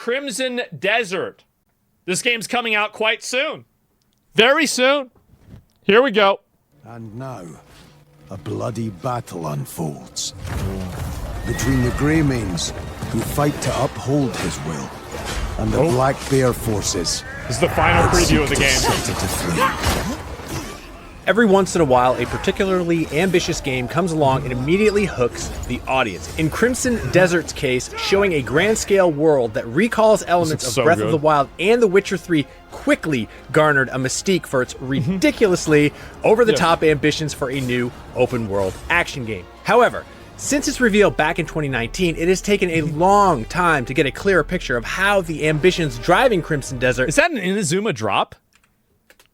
Crimson Desert. This game's coming out quite soon. Very soon. Here we go. And now, a bloody battle unfolds. Between the Greymanes, who fight to uphold his will, and the Black Bear forces. This is the final preview of the game. Set it aflame. Every once in a while, a particularly ambitious game comes along and immediately hooks the audience. In Crimson Desert's case, showing a grand-scale world that recalls elements of Breath of the Wild and The Witcher 3 quickly garnered a mystique for its ridiculously over-the-top ambitions for a new open-world action game. However, since its reveal back in 2019, it has taken a long time to get a clearer picture of how the ambitions driving Crimson Desert... Is that an Inazuma drop?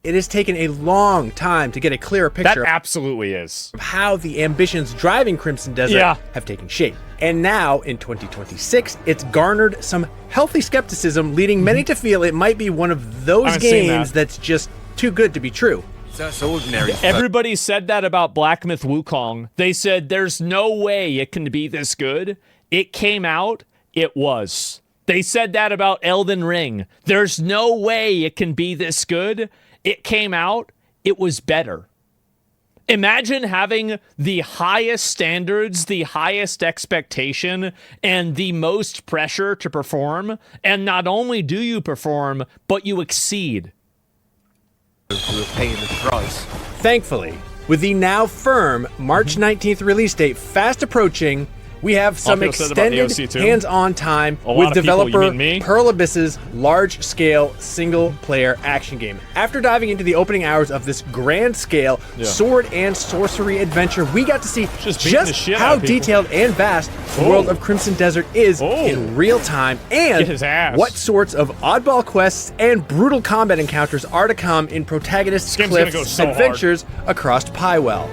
It has taken a long time to get a clearer picture That absolutely is. of how the ambitions driving Crimson Desert have taken shape. And now, in 2026, it's garnered some healthy skepticism, leading many to feel it might be one of those games that's just too good to be true. That's ordinary. Everybody said that about Black Myth Wukong. They said, there's no way it can be this good. It came out, it was. They said that about Elden Ring. There's no way it can be this good. It came out, it was better. Imagine having the highest standards, the highest expectation, and the most pressure to perform, and not only do you perform, but you exceed. We're paying the price. Thankfully, with the now firm March 19th release date fast approaching, we have some extended hands-on time with developer Pearl Abyss's large-scale single-player action game. After diving into the opening hours of this grand-scale sword and sorcery adventure, we got to see just how detailed and vast the world of Crimson Desert is in real time, and what sorts of oddball quests and brutal combat encounters are to come in protagonist Cliff's adventures across Pywell.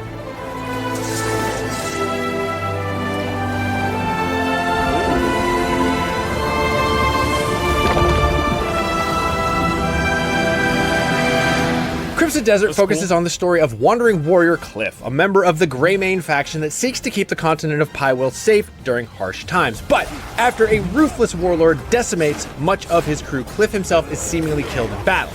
Crimson Desert focuses on the story of wandering warrior Cliff, a member of the Greymane faction that seeks to keep the continent of Pywell safe during harsh times. But after a ruthless warlord decimates much of his crew, Cliff himself is seemingly killed in battle.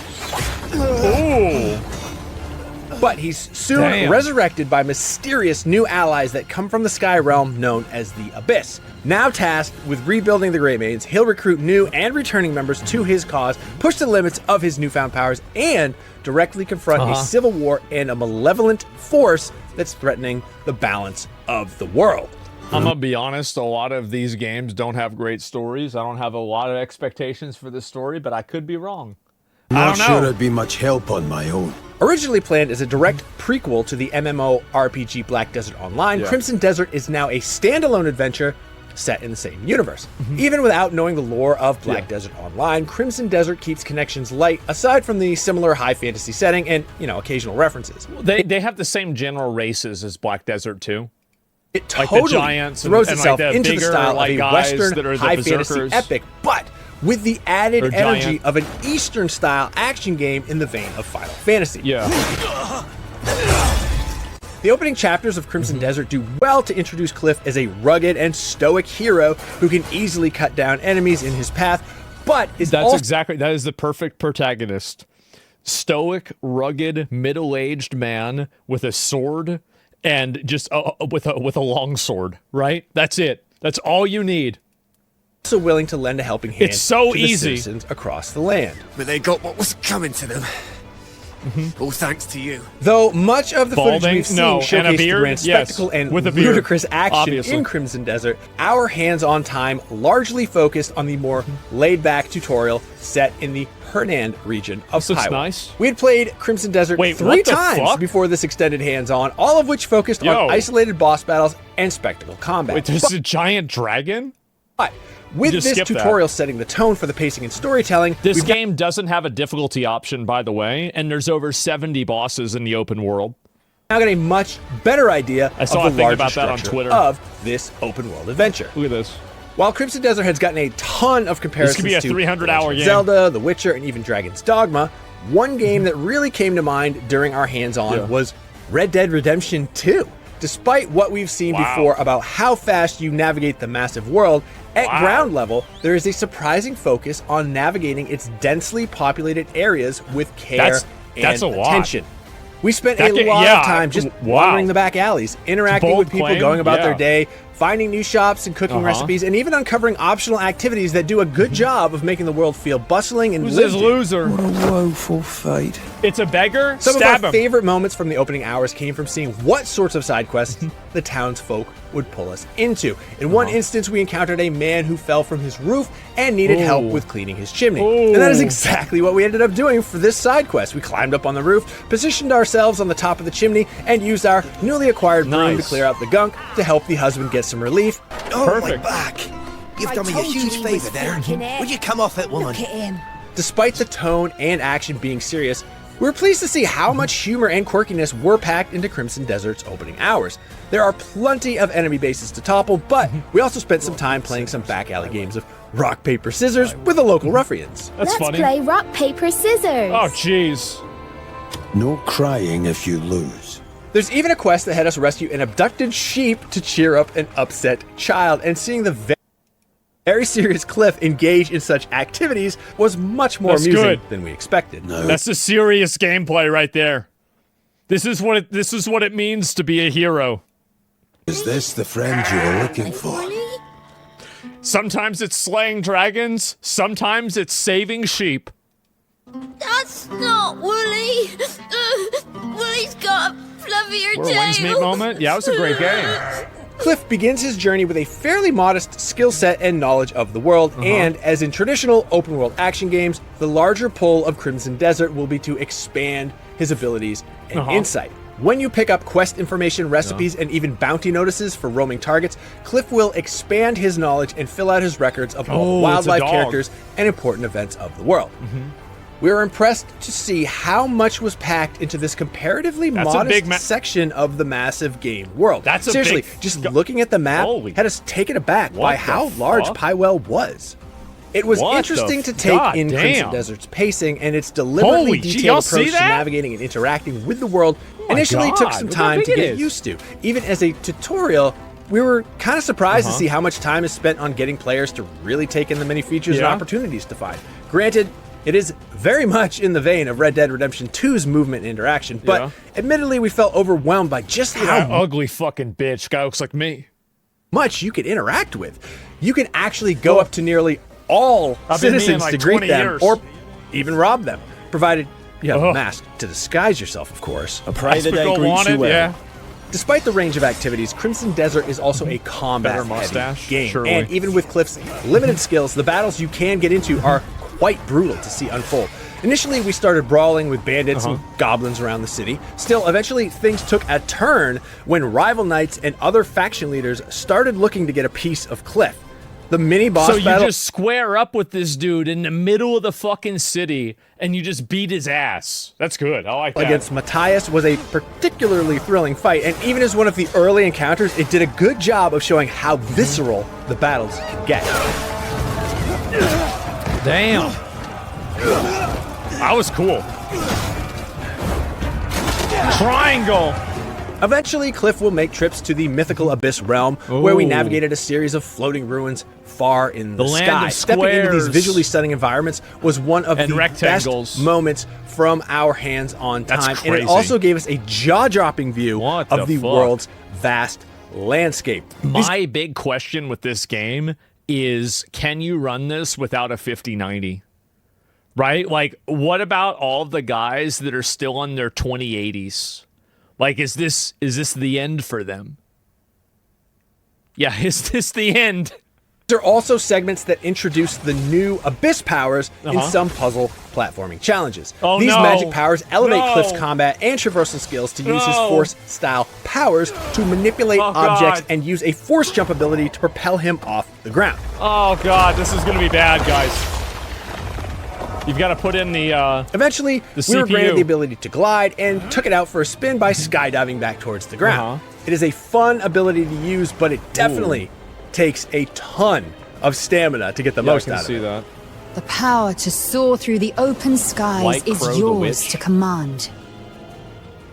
But he's soon resurrected by mysterious new allies that come from the Sky Realm known as the Abyss. Now tasked with rebuilding the Greymanes, he'll recruit new and returning members to his cause, push the limits of his newfound powers, and directly confront a civil war and a malevolent force that's threatening the balance of the world. I'm gonna be honest, a lot of these games don't have great stories. I don't have a lot of expectations for this story, but I could be wrong. Not sure I'd be much help on my own. Originally planned as a direct prequel to the MMORPG Black Desert Online, Crimson Desert is now a standalone adventure set in the same universe. Even without knowing the lore of Black Desert Online, Crimson Desert keeps connections light, aside from the similar high fantasy setting and, occasional references. They have the same general races as Black Desert too. It totally like the giants throws and itself like the into bigger, the style like of a guys Western that are the high fantasy berserkers. epic, but with the added Or energy giant. of an Eastern-style action game in the vein of Final Fantasy. The opening chapters of Crimson Desert do well to introduce Cliff as a rugged and stoic hero who can easily cut down enemies in his path, but that is the perfect protagonist. Stoic, rugged, middle-aged man with a sword and just with a long sword, right? That's it. That's all you need. Also willing to lend a helping hand It's so to easy. the citizens across the land. But they got what was coming to them. All thanks to you. Though much of the footage we've seen and a showcased the beard? grand spectacle and with a beard, ludicrous action obviously. in Crimson Desert, our hands-on time largely focused on the more laid-back tutorial set in the Hernan region of Pywell. Nice. We had played Crimson Desert 3 what the times fuck? before this extended hands-on, all of which focused on isolated boss battles and spectacle combat. Wait, there's a giant dragon? But with this tutorial setting the tone for the pacing and storytelling, this game doesn't have a difficulty option, by the way, and there's over 70 bosses in the open world. Now got a much better idea I saw of a the thing larger about that on structure Twitter. of this open world adventure. Look at this. While Crimson Desert has gotten a ton of comparisons This could be a to 300-hour game. Zelda, The Witcher, and even Dragon's Dogma, one game that really came to mind during our hands-on was Red Dead Redemption 2. Despite what we've seen before about how fast you navigate the massive world, at ground level, there is a surprising focus on navigating its densely populated areas with care and attention. We spent a lot of time just wandering the back alleys, interacting with people going about their day, finding new shops and cooking recipes, and even uncovering optional activities that do a good job of making the world feel bustling and Who's this loser? What a woeful fate. It's a beggar? Some of our favorite moments from the opening hours came from seeing what sorts of side quests the townsfolk would pull us into. In one instance, we encountered a man who fell from his roof and needed help with cleaning his chimney. And that is exactly what we ended up doing for this side quest. We climbed up on the roof, positioned ourselves on the top of the chimney, and used our newly acquired broom to clear out the gunk to help the husband get some relief. Oh, my back. You've done me a huge favor there. Would you come off it, woman? Look at him. Despite the tone and action being serious, we're pleased to see how much humor and quirkiness were packed into Crimson Desert's opening hours. There are plenty of enemy bases to topple, but we also spent some time playing some back alley games of rock, paper, scissors with the local ruffians. That's funny. Let's play rock, paper, scissors. Oh, jeez. No crying if you lose. There's even a quest that had us rescue an abducted sheep to cheer up an upset child, and seeing the very serious Cliff engage in such activities was much more amusing than we expected. That's the serious gameplay right there. This is what it means to be a hero. Is this the friend you're looking for? Sometimes it's slaying dragons, sometimes it's saving sheep. That's not Wooly. Wooly's got a fluffier tail. We're a wings meet moment? Yeah, it was a great game. Cliff begins his journey with a fairly modest skill set and knowledge of the world, and as in traditional open-world action games, the larger pull of Crimson Desert will be to expand his abilities and insight. When you pick up quest information, recipes, and even bounty notices for roaming targets, Cliff will expand his knowledge and fill out his records of all wildlife characters and important events of the world. We were impressed to see how much was packed into this comparatively modest section of the massive game world. Seriously, just looking at the map had us taken aback by how large Pywell was. It was interesting to take in Crimson Desert's pacing and its deliberately detailed approach to navigating and interacting with the world. Initially took some time to get used to. Even as a tutorial, we were kind of surprised to see how much time is spent on getting players to really take in the many features and opportunities to find. Granted, it is very much in the vein of Red Dead Redemption 2's movement and interaction, but admittedly we felt overwhelmed by just how ugly fucking bitch. Guy looks like me. Much you could interact with. You can actually go up to nearly all citizens to greet them or even rob them, provided you have a mask to disguise yourself, of course. I pray that they greet you well. Despite the range of activities, Crimson Desert is also a combat-heavy game, and even with Cliff's limited skills, the battles you can get into are quite brutal to see unfold. Initially, we started brawling with bandits and goblins around the city. Still, eventually, things took a turn when rival knights and other faction leaders started looking to get a piece of Cliff. The mini-boss battle... So you just square up with this dude in the middle of the fucking city, and you just beat his ass. That's good. I like that. Against Matthias was a particularly thrilling fight, and even as one of the early encounters, it did a good job of showing how visceral the battles can get. Damn. That was cool. Triangle. Eventually, Cliff will make trips to the mythical Abyss realm, where we navigated a series of floating ruins far in the sky. Stepping into these visually stunning environments was one of the best moments from our hands-on time, and it also gave us a jaw-dropping view of the world's vast landscape. My big question with this game is, can you run this without a 5090? Right? Like, what about all the guys that are still on their 2080s? Like, is this the end for them? Yeah, is this the end? There are also segments that introduce the new Abyss powers in some puzzle platforming challenges. These magic powers elevate Cliff's combat and traversal skills to use his force-style powers to manipulate objects and use a force jump ability to propel him off the ground. Oh god, this is gonna be bad, guys. You've got to put in the Eventually, we were granted the ability to glide and took it out for a spin by skydiving back towards the ground. It is a fun ability to use, but it definitely takes a ton of stamina to get the most out of it. That. The power to soar through the open skies is yours to command.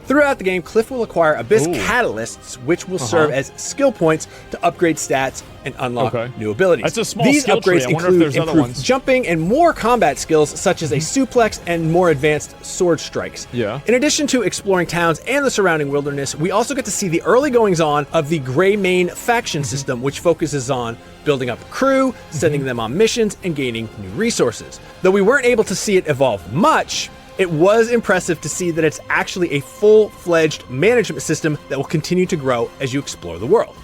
Throughout the game, Cliff will acquire Abyss Catalysts, which will serve as skill points to upgrade stats and unlock new abilities. That's a small These skill upgrades tree. include improved jumping and more combat skills, such as a suplex and more advanced sword strikes. Yeah. In addition to exploring towns and the surrounding wilderness, we also get to see the early goings-on of the Greymane faction system, which focuses on building up a crew, sending them on missions, and gaining new resources. Though we weren't able to see it evolve much, it was impressive to see that it's actually a full-fledged management system that will continue to grow as you explore the world.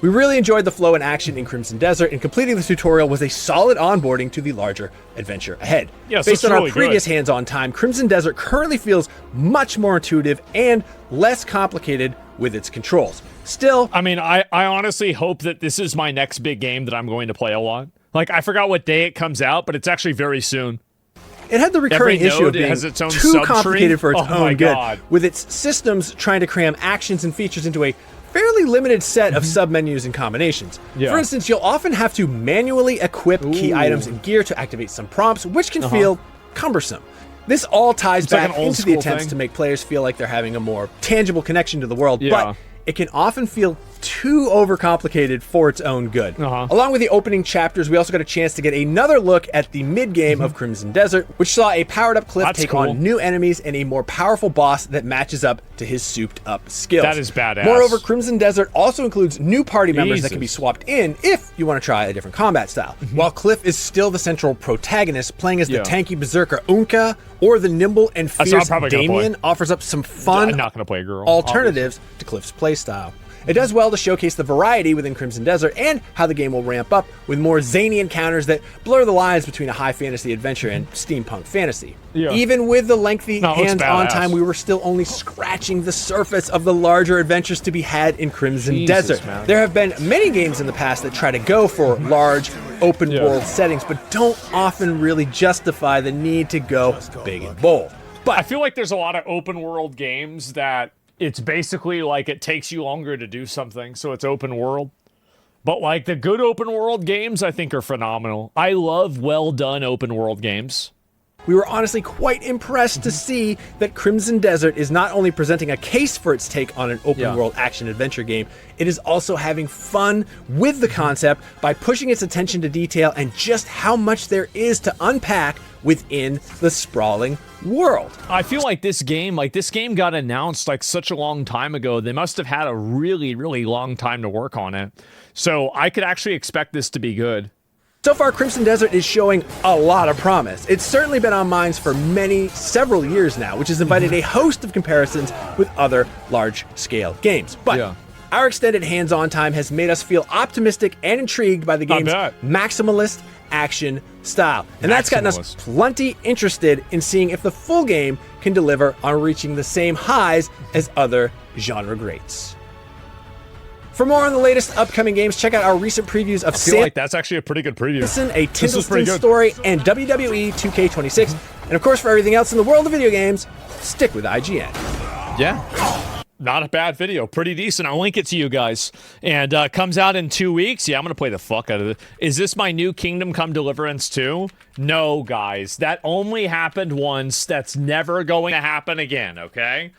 We really enjoyed the flow and action in Crimson Desert, and completing the tutorial was a solid onboarding to the larger adventure ahead. Yes, Based on really our previous hands-on time, Crimson Desert currently feels much more intuitive and less complicated with its controls. Still, I mean, I honestly hope that this is my next big game that I'm going to play a lot. Like, I forgot what day it comes out, but it's actually very soon. It had the recurring issue of being too complicated for its own good, with its systems trying to cram actions and features into a fairly limited set of submenus and combinations. For instance, you'll often have to manually equip key items and gear to activate some prompts, which can feel cumbersome. This all ties back into the attempts to make players feel like they're having a more tangible connection to the world, but it can often feel too overcomplicated for its own good. Along with the opening chapters, we also got a chance to get another look at the mid-game of Crimson Desert, which saw a powered-up Cliff take on new enemies and a more powerful boss that matches up to his souped-up skills. That is badass. Moreover, Crimson Desert also includes new party members that can be swapped in if you want to try a different combat style. While Cliff is still the central protagonist, playing as the tanky berserker Unka or the nimble and fierce Damien offers up some fun alternatives to Cliff's playstyle. It does well to showcase the variety within Crimson Desert and how the game will ramp up with more zany encounters that blur the lines between a high fantasy adventure and steampunk fantasy. Even with the lengthy hands-on time, we were still only scratching the surface of the larger adventures to be had in Crimson Desert. There have been many games in the past that try to go for large, open-world settings, but don't often really justify the need to go big and bold. But I feel like there's a lot of open-world games that it's basically like it takes you longer to do something, so it's open world. But like the good open world games, I think are phenomenal. I love well done open world games. We were honestly quite impressed to see that Crimson Desert is not only presenting a case for its take on an open-world action-adventure game, it is also having fun with the concept by pushing its attention to detail and just how much there is to unpack within the sprawling world. I feel like this game got announced like such a long time ago. They must have had a really, really long time to work on it. So I could actually expect this to be good. So far, Crimson Desert is showing a lot of promise. It's certainly been on minds for several years now, which has invited a host of comparisons with other large-scale games. But our extended hands-on time has made us feel optimistic and intrigued by the game's maximalist action style. And that's gotten us plenty interested in seeing if the full game can deliver on reaching the same highs as other genre greats. For more on the latest upcoming games, check out our recent previews of I feel like that's actually a pretty good preview. A Tindleston Story, and WWE 2K26. And of course, for everything else in the world of video games, stick with IGN. Yeah. Not a bad video. Pretty decent. I'll link it to you guys. And comes out in 2 weeks. Yeah, I'm going to play the fuck out of it. Is this my new Kingdom Come Deliverance 2? No, guys. That only happened once. That's never going to happen again, okay?